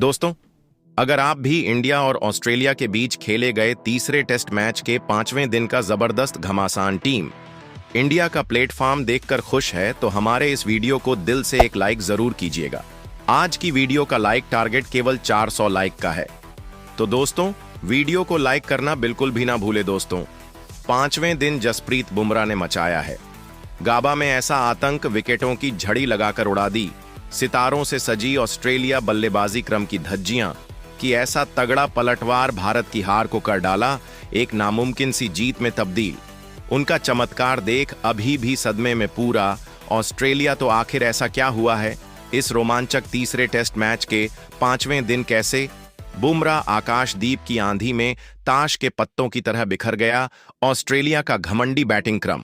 दोस्तों, अगर आप भी इंडिया और ऑस्ट्रेलिया के बीच खेले गए तीसरे टेस्ट मैच के 5वें दिन का जबरदस्त घमासान टीम इंडिया का प्लेटफॉर्म देखकर खुश है, तो हमारे इस वीडियो को दिल से एक लाइक जरूर कीजिएगा। आज की वीडियो का लाइक टारगेट केवल 400 लाइक का है, तो दोस्तों वीडियो को लाइक करना बिल्कुल भी ना भूले। दोस्तों, 5वें दिन जसप्रीत बुमराह ने मचाया है। गाबा में ऐसा आतंक, विकेटों की झड़ी लगाकर उड़ा दी सितारों से सजी ऑस्ट्रेलिया बल्लेबाजी क्रम की धज्जियां, कि ऐसा तगड़ा पलटवार भारत की हार को कर डाला एक नामुमकिन सी जीत में तब्दील। उनका चमत्कार देख अभी भी सदमे में पूरा ऑस्ट्रेलिया। तो आखिर ऐसा क्या हुआ है इस रोमांचक तीसरे टेस्ट मैच के 5वें दिन? कैसे बुमराह आकाशदीप की आंधी में ताश के पत्तों की तरह बिखर गया ऑस्ट्रेलिया का घमंडी बैटिंग क्रम?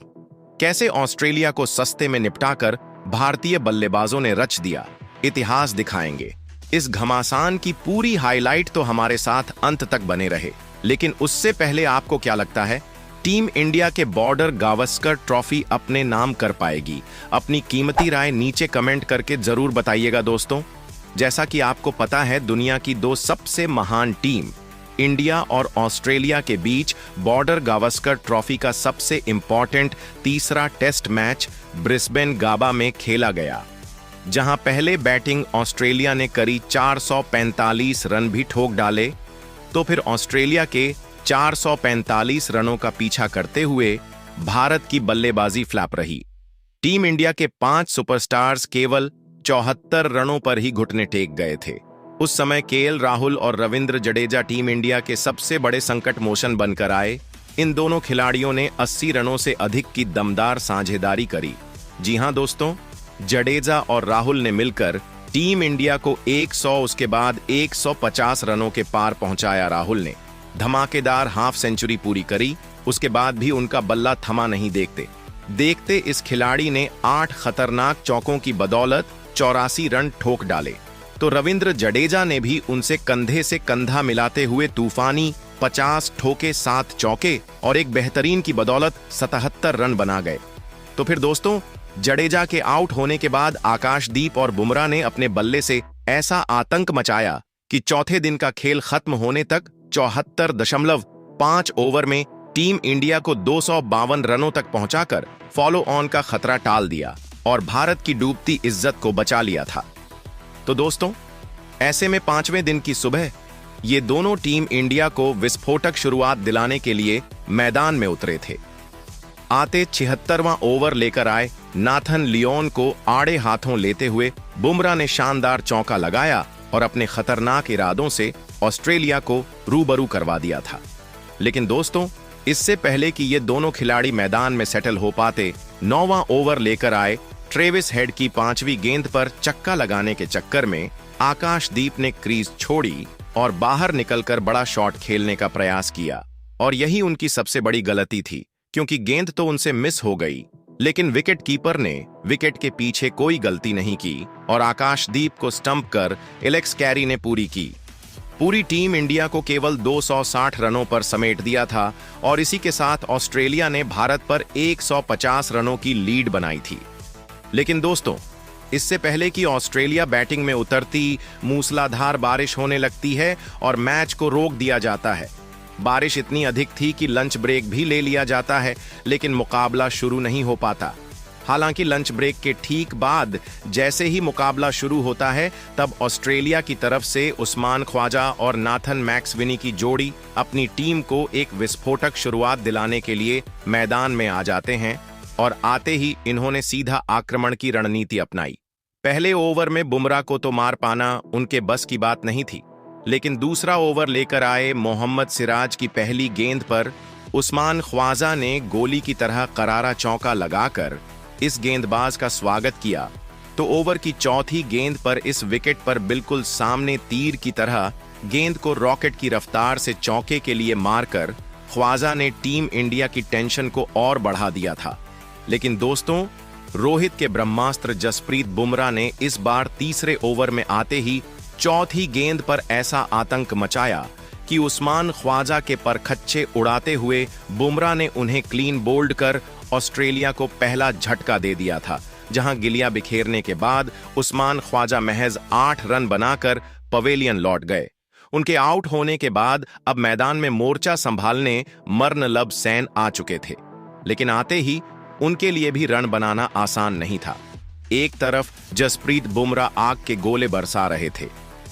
कैसे ऑस्ट्रेलिया को सस्ते में निपटाकर भारतीय बल्लेबाजों ने रच दिया? इतिहास दिखाएंगे। इस घमासान की पूरी हाईलाइट, तो हमारे साथ अंत तक बने रहे। लेकिन उससे पहले आपको क्या लगता है, टीम इंडिया के बॉर्डर गावस्कर ट्रॉफी अपने नाम कर पाएगी? अपनी कीमती राय नीचे कमेंट करके जरूर बताइएगा। दोस्तों, जैसा कि आपको पता है, दुनिया की दो सबसे महान टीम इंडिया और ऑस्ट्रेलिया के बीच बॉर्डर गावस्कर ट्रॉफी का सबसे इंपॉर्टेंट तीसरा टेस्ट मैच ब्रिस्बेन गाबा में खेला गया, जहां पहले बैटिंग ऑस्ट्रेलिया ने करी 445 रन भी ठोक डाले, तो फिर ऑस्ट्रेलिया के 445 रनों का पीछा करते हुए भारत की बल्लेबाजी फ्लैप रही। टीम इंडिया के 5 सुपरस्टार्स केवल 74 रनों पर ही घुटने टेक गए थे। उस समय केएल राहुल और रविंद्र जडेजा टीम इंडिया के सबसे बड़े संकट मोशन बनकर आए। इन दोनों खिलाड़ियों ने 80 रनों से अधिक की दमदार साझेदारी करी। जी हां दोस्तों, जडेजा और राहुल ने मिलकर टीम इंडिया को 100, उसके बाद 150 रनों के पार पहुंचाया। राहुल ने धमाकेदार हाफ सेंचुरी पूरी करी। उसके बाद भी उनका बल्ला थमा नहीं। देखते देखते इस खिलाड़ी ने 8 खतरनाक चौकों की बदौलत 84 रन ठोक डाले, तो रविंद्र जडेजा ने भी उनसे कंधे से कंधा मिलाते हुए तूफानी 50 ठोके, 7 चौके और एक बेहतरीन की बदौलत 77 रन बना गए। तो फिर दोस्तों, जडेजा के आउट होने के बाद आकाशदीप और बुमराह ने अपने बल्ले से ऐसा आतंक मचाया कि चौथे दिन का खेल खत्म होने तक 74.5 ओवर में टीम इंडिया को 252 रनों तक पहुंचाकर फॉलो ऑन का खतरा टाल दिया और भारत की डूबती इज्जत को बचा लिया था। तो दोस्तों, ऐसे में 5वें दिन की सुबह ये दोनों टीम इंडिया को विस्फोटक शुरुआत दिलाने के लिए मैदान में उतरे थे। आते 76वां ओवर लेकर आए नाथन लियोन को आड़े हाथों लेते हुए बुमराह ने शानदार चौका लगाया और अपने खतरनाक इरादों से ऑस्ट्रेलिया को रूबरू करवा दिया था। लेकिन दोस्तों, इससे पहले कि ये दोनों खिलाड़ी मैदान में सेटल हो पाते, 9वां ओवर लेकर आए ट्रेविस हेड की 5वीं गेंद पर चक्का लगाने के चक्कर में आकाशदीप ने क्रीज छोड़ी और बाहर निकलकर बड़ा शॉट खेलने का प्रयास किया। और यही उनकी सबसे बड़ी गलती थी, क्योंकि गेंद तो उनसे मिस हो गई, लेकिन विकेट कीपर ने विकेट के पीछे कोई गलती नहीं की और आकाशदीप को स्टंप कर एलेक्स कैरी ने पूरी की। पूरी टीम इंडिया को केवल 260 रनों पर समेट दिया था और इसी के साथ ऑस्ट्रेलिया ने भारत पर 150 रनों की लीड बनाई थी। लेकिन दोस्तों, इससे पहले कि ऑस्ट्रेलिया बैटिंग में उतरती, मूसलाधार बारिश होने लगती है और मैच को रोक दिया जाता है। बारिश इतनी अधिक थी कि लंच ब्रेक भी ले लिया जाता है, लेकिन मुकाबला शुरू नहीं हो पाता। हालांकि लंच ब्रेक के ठीक बाद जैसे ही मुकाबला शुरू होता है, तब ऑस्ट्रेलिया की तरफ से उस्मान ख्वाजा और नाथन मैक्सविनी की जोड़ी अपनी टीम को एक विस्फोटक शुरुआत दिलाने के लिए मैदान में आ जाते हैं और आते ही इन्होंने सीधा आक्रमण की रणनीति अपनाई। पहले ओवर में बुमराह को तो मार पाना उनके बस की बात नहीं थी, लेकिन दूसरा ओवर लेकर आए मोहम्मद सिराज की पहली गेंद पर उस्मान ख्वाजा ने गोली की तरह करारा चौका लगाकर इस गेंदबाज का स्वागत किया। तो ओवर की चौथी गेंद पर इस विकेट पर बिल्कुल सामने तीर की तरह गेंद को रॉकेट की रफ्तार से चौके के लिए मारकर ख्वाजा ने टीम इंडिया की टेंशन को और बढ़ा दिया था। लेकिन दोस्तों, रोहित के ब्रह्मास्त्र जसप्रीत बुमराह ने इस बार तीसरे ओवर में आते ही चौथी गेंद पर ऐसा आतंक मचाया कि उस्मान ख्वाजा के परखच्चे उड़ाते हुए बुमराह ने उन्हें क्लीन बोल्ड कर ऑस्ट्रेलिया को पहला झटका दे दिया था, जहां गिलिया बिखेरने के बाद उस्मान ख्वाजा महज 8 रन बनाकर पवेलियन लौट गए। उनके आउट होने के बाद अब मैदान में मोर्चा संभालने मर्नलब सैन आ चुके थे, लेकिन आते ही उनके लिए भी रन बनाना आसान नहीं था। एक तरफ जसप्रीत बुमराह आग के गोले बरसा रहे थे,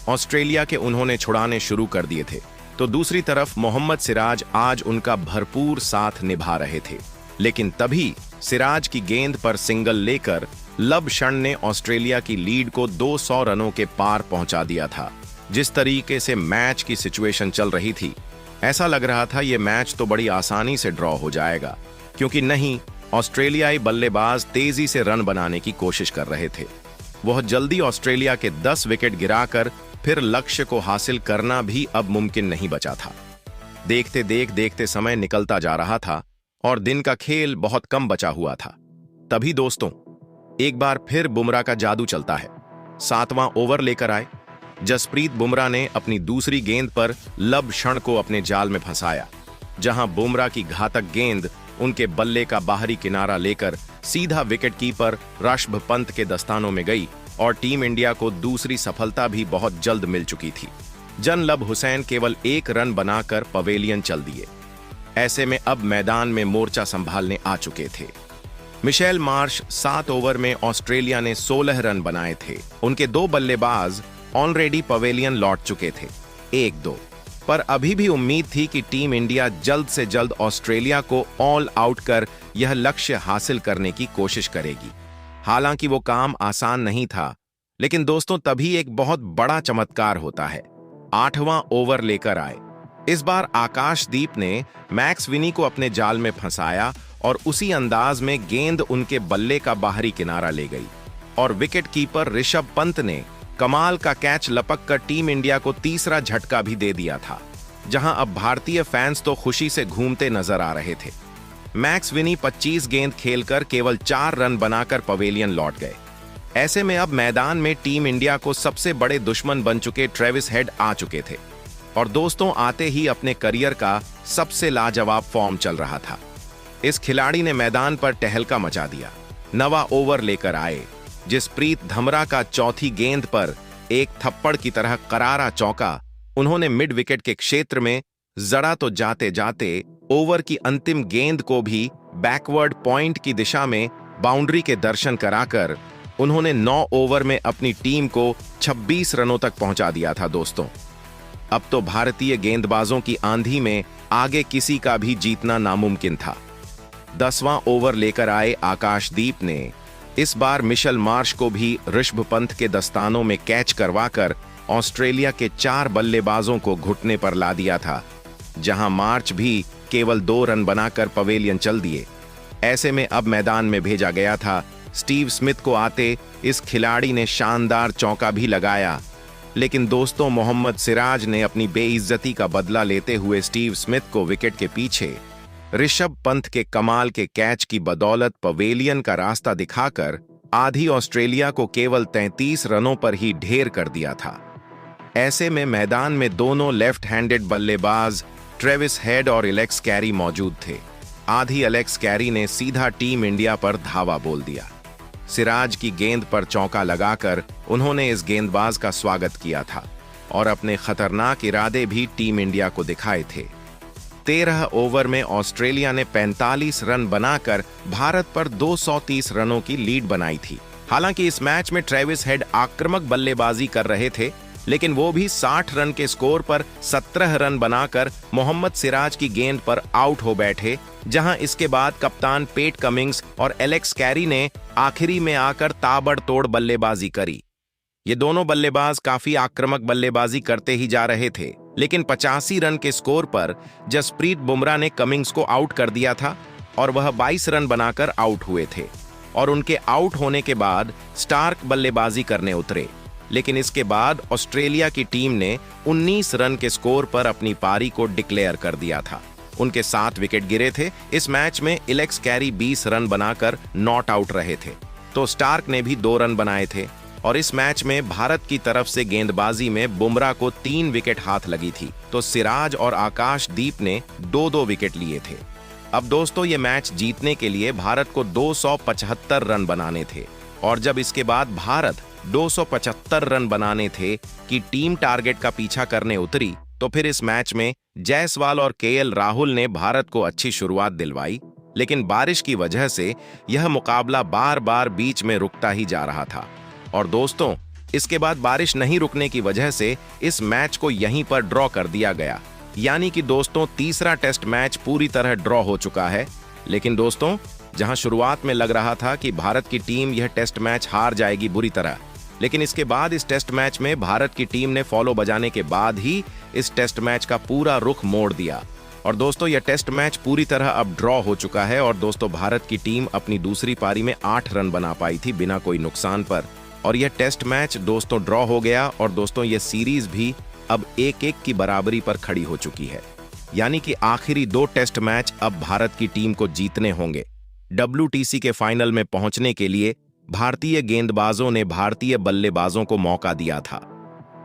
ऑस्ट्रेलिया के उन्होंने छुड़ाने शुरू कर दिए थे, तो दूसरी तरफ मोहम्मद सिराज आज उनका भरपूर साथ निभा रहे थे। लेकिन तभी सिराज की गेंद पर सिंगल लेकर लब क्षण ने ऑस्ट्रेलिया की लीड को 200 रनों के पार पहुंचा दिया था। जिस तरीके से मैच की सिचुएशन चल रही थी, ऐसा लग रहा था यह मैच तो बड़ी आसानी से ड्रॉ हो जाएगा, क्योंकि नहीं, ऑस्ट्रेलियाई बल्लेबाज तेजी से रन बनाने की कोशिश कर रहे थे। वह जल्दी ऑस्ट्रेलिया के 10 विकेट गिराकर फिर लक्ष्य को हासिल करना भी अब मुमकिन नहीं बचा था। देखते समय निकलता जा रहा था और दिन का खेल बहुत कम बचा हुआ था। तभी दोस्तों, एक बार फिर बुमराह का जादू चलता है। 7वां ओवर लेकर आए जसप्रीत बुमराह ने अपनी दूसरी गेंद पर लब क्षण को अपने जाल में फंसाया, जहां बुमराह की घातक गेंद उनके बल्ले का बाहरी किनारा लेकर सीधा विकेटकीपर ऋषभ पंत के दस्तानों में गई और टीम इंडिया को दूसरी सफलता भी बहुत जल्द मिल चुकी थी। जनलब हुसैन केवल 1 रन बनाकर पवेलियन चल दिए। ऐसे में अब मैदान में मोर्चा संभालने आ चुके थे। मिशेल मार्श 7 ओवर में ऑस्ट्रेलिया ने 16 रन बनाए थे। उनके 2 बल्लेबाज ऑलरेडी पवेलियन लौट चुके थे 1-2, पर अभी भी उम्मीद थी कि टीम इंडिया जल्द से जल्द ऑस्ट्रेलिया को ऑल आउट कर यह लक्ष्य हासिल करने की कोशिश करेगी। हालांकि वो काम आसान नहीं था, लेकिन दोस्तों तभी एक बहुत बड़ा चमत्कार होता है। 8वां ओवर लेकर आए। इस बार आकाशदीप ने मैक्स विनी को अपने जाल में फंसाया और उसी अंदाज में गेंद उनके बल्ले का बाहरी किनारा ले गई और विकेटकीपर ऋषभ पंत ने कमाल का कैच लपक कर टीम इंडिया को तीसरा झटका भी दे दिया था, जहां अब भारतीय फैंस तो खुशी से घूमते नजर आ रहे थे। मैक्स विनी 25 गेंद खेलकर केवल 4 रन बनाकर पवेलियन लौट गए। ऐसे में अब मैदान में टीम इंडिया को सबसे बड़े दुश्मन बन चुके ट्रेविस हेड आ चुके थे और दोस्तों आते ही अपने करियर का सबसे लाजवाब फॉर्म चल रहा था। इस खिलाड़ी ने मैदान पर टहलका मचा दिया। 9वां ओवर लेकर आए। जसप्रीत बुमराह का चौथी गेंद पर एक थप्पड़ की तरह करारा चौका उन्होंने मिड विकेट के क्षेत्र में जड़ा तो जाते जाते ओवर की अंतिम गेंद को भी बैकवर्ड पॉइंट की दिशा में बाउंड्री के दर्शन कराकर उन्होंने 9 ओवर में अपनी टीम को 26 रनों तक पहुंचा दिया था। दोस्तों अब तो भारतीय गेंदबाजों की आंधी में आगे किसी का भी जीतना नामुमकिन था। 10वां ओवर लेकर आए आकाशदीप ने इस बार मिशेल मार्श को भी ऋषभ पंत के दस्तानों में कैच करवाकर ऑस्ट्रेलिया के 4 बल्लेबाजों को घुटने पर ला दिया था, जहां मार्च भी केवल 2 रन बनाकर पवेलियन चल दिए। ऐसे में अब मैदान में भेजा गया था स्टीव स्मिथ को। आते इस खिलाड़ी ने शानदार चौका भी लगाया, लेकिन दोस्तों मोहम्मद सिराज ने अपनी बेइज्जती का बदला लेते हुए स्टीव स्मिथ को विकेट के पीछे ऋषभ पंत के कमाल के कैच की बदौलत पवेलियन का रास्ता दिखाकर आधी ऑस्ट्रेलिया को केवल 33 रनों पर ही ढेर कर दिया था। ऐसे में मैदान में दोनों लेफ्ट हैंडेड बल्लेबाज ट्रेविस हेड और एलेक्स कैरी मौजूद थे। आधी एलेक्स कैरी ने सीधा टीम इंडिया पर धावा बोल दिया। सिराज की गेंद पर चौका लगाकर उन्होंने इस गेंदबाज का स्वागत किया था और अपने खतरनाक इरादे भी टीम इंडिया को दिखाए थे। 13 ओवर में ऑस्ट्रेलिया ने 45 रन बनाकर भारत पर 230 रनों की लीड बनाई थी। हालांकि इस मैच में ट्रेविस हेड आक्रामक बल्लेबाजी कर रहे थे, लेकिन वो भी 60 रन के स्कोर पर 17 रन बनाकर मोहम्मद सिराज की गेंद पर आउट हो बैठे, जहां इसके बाद कप्तान पेट कमिंग्स और एलेक्स कैरी ने आखिरी में आकर ताबड़तोड़ बल्लेबाजी करी। ये दोनों बल्लेबाज काफी आक्रामक बल्लेबाजी करते ही जा रहे थे, लेकिन 85 रन के स्कोर पर जसप्रीत बुमराह ने कमिंग्स को आउट कर दिया था और वह 22 रन बनाकर आउट हुए थे और उनके आउट होने के बाद स्टार्क बल्लेबाजी करने उतरे। लेकिन इसके बाद ऑस्ट्रेलिया की टीम ने 19 रन के स्कोर पर अपनी पारी को डिक्लेयर कर दिया था। उनके 7 विकेट गिरे थे। इस मैच में एलेक्स कैरी 20 रन बनाकर नॉट आउट रहे थे, तो स्टार्क ने भी 2 रन बनाए थे और इस मैच में भारत की तरफ से गेंदबाजी में बुमराह को 3 विकेट हाथ लगी थी, तो सिराज और आकाशदीप ने 2-2 विकेट लिए थे। अब दोस्तों ये मैच जीतने के लिए भारत को 275 रन बनाने थे और जब इसके बाद भारत 275 रन बनाने थे कि टीम टारगेट का पीछा करने उतरी, तो फिर इस मैच में जायसवाल और केएल राहुल ने भारत को अच्छी शुरुआत दिलवाई, लेकिन बारिश की वजह से यह मुकाबला बार बार बीच में रुकता ही जा रहा था। और दोस्तों, इसके बाद बारिश नहीं रुकने की वजह से इस मैच को यहीं पर ड्रॉ कर दिया गया। यानी कि दोस्तों, तीसरा टेस्ट मैच पूरी तरह ड्रॉ हो चुका है। लेकिन दोस्तों, जहां शुरुआत में लग रहा था कि भारत की टीम यह टेस्ट मैच हार जाएगी बुरी तरह, लेकिन इसके बाद इस टेस्ट मैच में भारत की टीम ने फॉलो बजाने के बाद ही इस टेस्ट मैच का पूरा रुख मोड़ दिया। और दोस्तों, यह टेस्ट मैच पूरी तरह अब ड्रॉ हो चुका है। और दोस्तों, भारत की टीम अपनी दूसरी पारी में 8 रन बना पाई थी बिना कोई नुकसान पर, और यह टेस्ट मैच दोस्तों ड्रॉ हो गया। और दोस्तों, यह सीरीज भी अब 1-1 की बराबरी पर खड़ी हो चुकी है। यानी कि आखिरी 2 टेस्ट मैच अब भारत की टीम को जीतने होंगे। WTC के फाइनल में पहुंचने के लिए भारतीय गेंदबाजों ने भारतीय बल्लेबाजों को मौका दिया था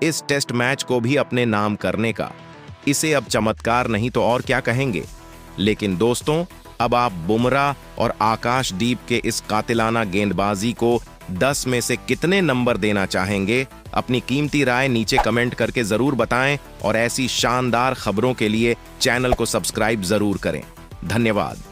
इस टेस्ट मैच को भी अपने नाम करने का। इसे अब चमत्कार नहीं तो और क्या कहेंगे। लेकिन दोस्तों, अब आप बुमराह और आकाशदीप के इस कातिलाना गेंदबाजी को 10 में से कितने नंबर देना चाहेंगे? अपनी कीमती राय नीचे कमेंट करके जरूर बताएं, और ऐसी शानदार खबरों के लिए चैनल को सब्सक्राइब जरूर करें। धन्यवाद।